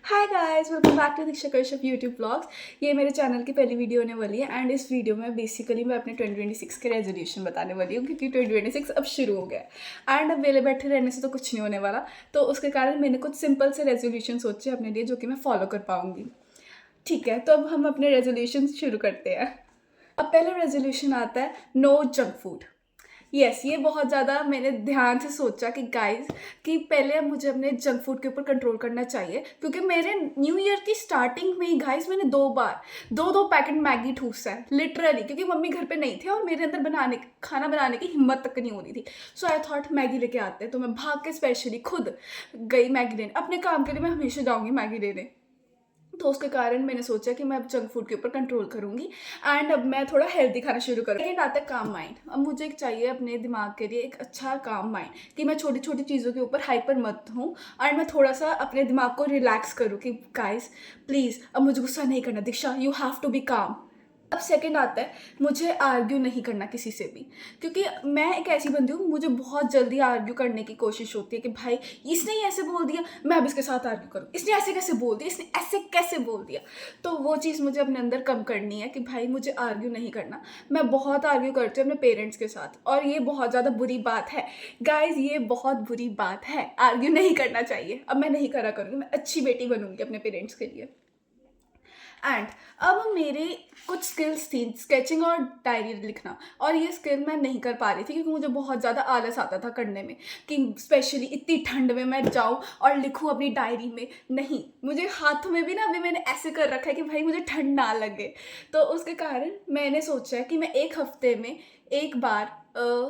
Hi guys, welcome back to Diksha Kashyap YouTube blogs. ये मेरे channel की पहली वीडियो होने वाली है एंड इस वीडियो में बेसिकली मैं अपने 2026 के रेजोल्यूशन बताने वाली हूँ क्योंकि 2026 अब शुरू हो गया है एंड अब वेले बैठे रहने से तो कुछ नहीं होने वाला। तो उसके कारण मैंने कुछ सिंपल से रेजोल्यूशन सोचे अपने लिए जो कि मैं फॉलो कर पाऊँगी। ठीक है, तो अब हम अपने रेजोल्यूशन शुरू करते हैं। अब पहला रेजोल्यूशन आता है नो जंक फूड। ये बहुत ज़्यादा मैंने ध्यान से सोचा कि गाइस कि पहले अब मुझे अपने जंक फूड के ऊपर कंट्रोल करना चाहिए क्योंकि मेरे न्यू ईयर की स्टार्टिंग में ही गाइस मैंने 2 बार दो पैकेट मैगी ठूसा है लिटरली, क्योंकि मम्मी घर पे नहीं थे और मेरे अंदर खाना बनाने की हिम्मत तक नहीं होती थी। सो आई थॉट मैगी लेके आते हैं, तो मैं भाग के स्पेशली खुद गई मैगी लेने। अपने काम के लिए मैं हमेशा जाऊँगी मैगी लेने, तो उसके कारण मैंने सोचा कि मैं अब जंक फूड के ऊपर कंट्रोल करूंगी एंड अब मैं थोड़ा हेल्दी खाना शुरू करूँगी। सेकेंड आता है काम माइंड। अब मुझे एक चाहिए अपने दिमाग के लिए एक अच्छा काम माइंड कि मैं छोटी छोटी चीज़ों के ऊपर हाइपर मत हूँ और मैं थोड़ा सा अपने दिमाग को रिलैक्स करूँ कि गाइस प्लीज़ अब मुझे गुस्सा नहीं करना, दीक्षा यू हैव टू बी काम। अब सेकंड आता है मुझे आर्ग्यू नहीं करना किसी से भी, क्योंकि मैं एक ऐसी बंदी हूँ मुझे बहुत जल्दी आर्ग्यू करने की कोशिश होती है कि भाई इसने ही ऐसे बोल दिया मैं अब इसके साथ आर्ग्यू करूँ, इसने ऐसे कैसे बोल दिया, इसने ऐसे कैसे बोल दिया। तो वो चीज़ मुझे अपने अंदर कम करनी है कि भाई मुझे आर्ग्यू नहीं करना। मैं बहुत आर्ग्यू करती हूँ अपने पेरेंट्स के साथ और ये बहुत ज़्यादा बुरी बात है गाइज, ये बहुत बुरी बात है। आर्ग्यू नहीं करना चाहिए। अब मैं नहीं करा करूँगी, मैं अच्छी बेटी बनूंगी अपने पेरेंट्स के लिए। एंड अब मेरी कुछ स्किल्स थी स्केचिंग और डायरी लिखना, और ये स्किल मैं नहीं कर पा रही थी क्योंकि मुझे बहुत ज़्यादा आलस आता था करने में कि स्पेशली इतनी ठंड में मैं जाऊँ और लिखूँ अपनी डायरी में। नहीं, मुझे हाथों में भी ना अभी मैंने ऐसे कर रखा है कि भाई मुझे ठंड ना लगे। तो उसके कारण मैंने सोचा है कि मैं एक हफ्ते में एक बार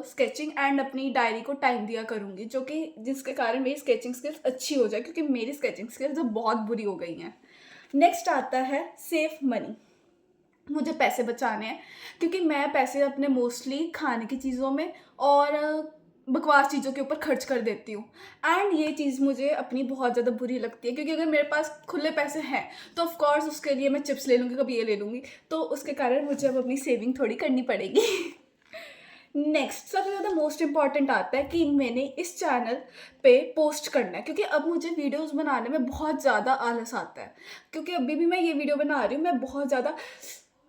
स्केचिंग एंड अपनी डायरी को टाइम दिया करूँगी, जो कि जिसके कारण मेरी स्केचिंग स्किल्स अच्छी हो जाए क्योंकि मेरी स्केचिंग स्किल्स अब बहुत बुरी हो गई हैं। नेक्स्ट आता है सेफ मनी। मुझे पैसे बचाने हैं क्योंकि मैं पैसे अपने मोस्टली खाने की चीज़ों में और बकवास चीज़ों के ऊपर खर्च कर देती हूँ एंड ये चीज़ मुझे अपनी बहुत ज़्यादा बुरी लगती है क्योंकि अगर मेरे पास खुले पैसे हैं तो ऑफ कोर्स उसके लिए मैं चिप्स ले लूँगी, कभी ये ले लूँगी, तो उसके कारण मुझे अब अपनी सेविंग थोड़ी करनी पड़ेगी। नेक्स्ट सबसे ज़्यादा मोस्ट इम्पॉर्टेंट आता है कि मैंने इस चैनल पे पोस्ट करना है क्योंकि अब मुझे वीडियोस बनाने में बहुत ज़्यादा आलस आता है क्योंकि अभी भी मैं ये वीडियो बना रही हूँ, मैं बहुत ज़्यादा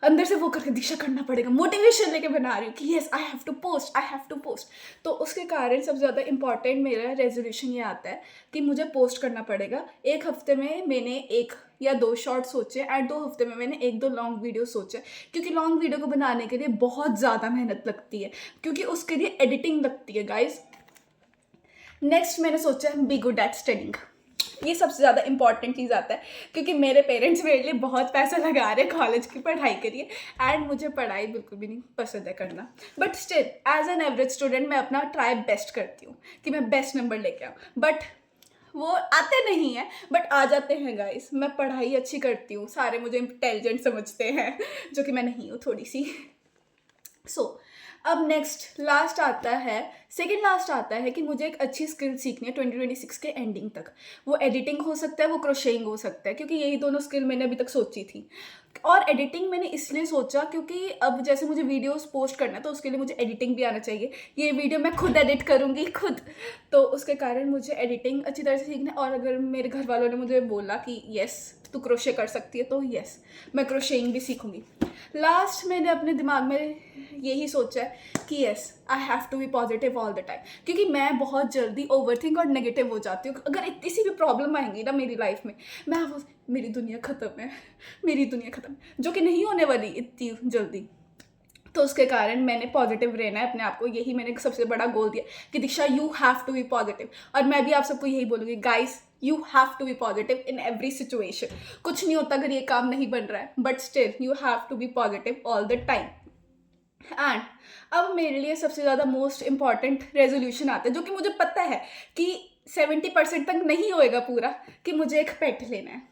अंदर से वो करके दिशा करना पड़ेगा, मोटिवेशन लेके बना रही हूँ कि yes I have to post, I have to post. तो उसके कारण सबसे ज़्यादा इंपॉर्टेंट मेरा रेजोल्यूशन ये आता है कि मुझे पोस्ट करना पड़ेगा। एक हफ्ते में मैंने 1 या 2 शॉर्ट सोचे एंड 2 हफ्ते में मैंने 1-2 लॉन्ग वीडियो सोचे क्योंकि लॉन्ग वीडियो को बनाने के लिए बहुत ज़्यादा मेहनत लगती है क्योंकि उसके लिए एडिटिंग लगती है गाइज। नेक्स्ट मैंने सोचा है बी गुड एट स्टडिंग। ये सबसे ज़्यादा इंपॉर्टेंट चीज़ आता है क्योंकि मेरे पेरेंट्स मेरे लिए बहुत पैसा लगा रहे हैं कॉलेज की पढ़ाई के लिए एंड मुझे पढ़ाई बिल्कुल भी नहीं पसंद है करना, but still as an average student मैं अपना ट्राई बेस्ट करती हूँ कि मैं बेस्ट नंबर लेके आऊँ, बट वो आते नहीं हैं बट आ जाते हैं गाइस। मैं पढ़ाई अच्छी करती हूँ, सारे मुझे इंटेलिजेंट समझते हैं जो कि मैं नहीं हूँ थोड़ी सी। अब नेक्स्ट लास्ट आता है, सेकेंड लास्ट आता है कि मुझे एक अच्छी स्किल सीखनी है 2026 के एंडिंग तक। वो एडिटिंग हो सकता है, वो क्रोशेइंग हो सकता है, क्योंकि यही दोनों स्किल मैंने अभी तक सोची थी। और एडिटिंग मैंने इसलिए सोचा क्योंकि अब जैसे मुझे वीडियोस पोस्ट करना है तो उसके लिए मुझे एडिटिंग भी आना चाहिए। ये वीडियो मैं खुद एडिट करूँगी खुद, तो उसके कारण मुझे एडिटिंग अच्छी तरह से सीखना है। और अगर मेरे घर वालों ने मुझे बोला कि येस तू क्रोशे कर सकती है तो येस मैं क्रोशेइंग भी सीखूंगी। लास्ट मैंने अपने दिमाग में यही सोचा है कि yes I have to be positive all the time क्योंकि मैं बहुत जल्दी ओवरथिंक और नेगेटिव हो जाती हूँ। अगर इतनी सी भी प्रॉब्लम आएंगी ना मेरी लाइफ में, मैं मेरी दुनिया ख़त्म है, मेरी दुनिया ख़त्म, जो कि नहीं होने वाली इतनी जल्दी। तो उसके कारण मैंने पॉजिटिव रहना है अपने आप को, यही मैंने सबसे बड़ा गोल दिया कि Diksha you have to be positive. और मैं भी आप सबको यही बोलूँगी guys, you have to be positive in every situation. कुछ नहीं होता अगर ये काम नहीं बन रहा है, but still you have to be positive all the time. And अब मेरे लिए सबसे ज़्यादा मोस्ट इम्पॉर्टेंट रेजोल्यूशन आता है जो कि मुझे पता है कि 70% तक नहीं होएगा पूरा, कि मुझे एक पेट लेना है।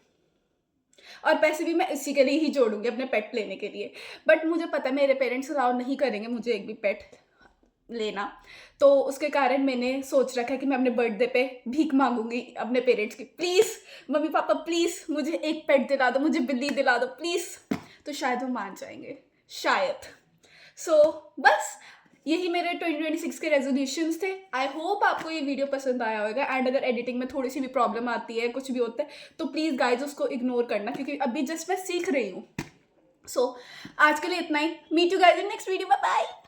और पैसे भी मैं इसी के लिए ही जोड़ूंगी अपने पेट लेने के लिए, बट मुझे पता है मेरे पेरेंट्स अलाउ नहीं करेंगे मुझे एक भी पेट लेना। तो उसके कारण मैंने सोच रखा है कि मैं अपने बर्थडे पे भीख मांगूंगी अपने पेरेंट्स की, प्लीज़ मम्मी पापा प्लीज़ मुझे एक पेट दिला दो, मुझे बिल्ली दिला दो प्लीज़। तो शायद वो मान जाएंगे, शायद। सो बस यही मेरे 2026 के रेजोल्यूशंस थे। आई होप आपको ये वीडियो पसंद आया होगा, एंड अगर एडिटिंग में थोड़ी सी भी प्रॉब्लम आती है, कुछ भी होता है, तो प्लीज़ गाइज उसको इग्नोर करना, क्योंकि अभी जस्ट मैं सीख रही हूँ। सो आज के लिए इतना ही। Meet you guys in next video, bye bye.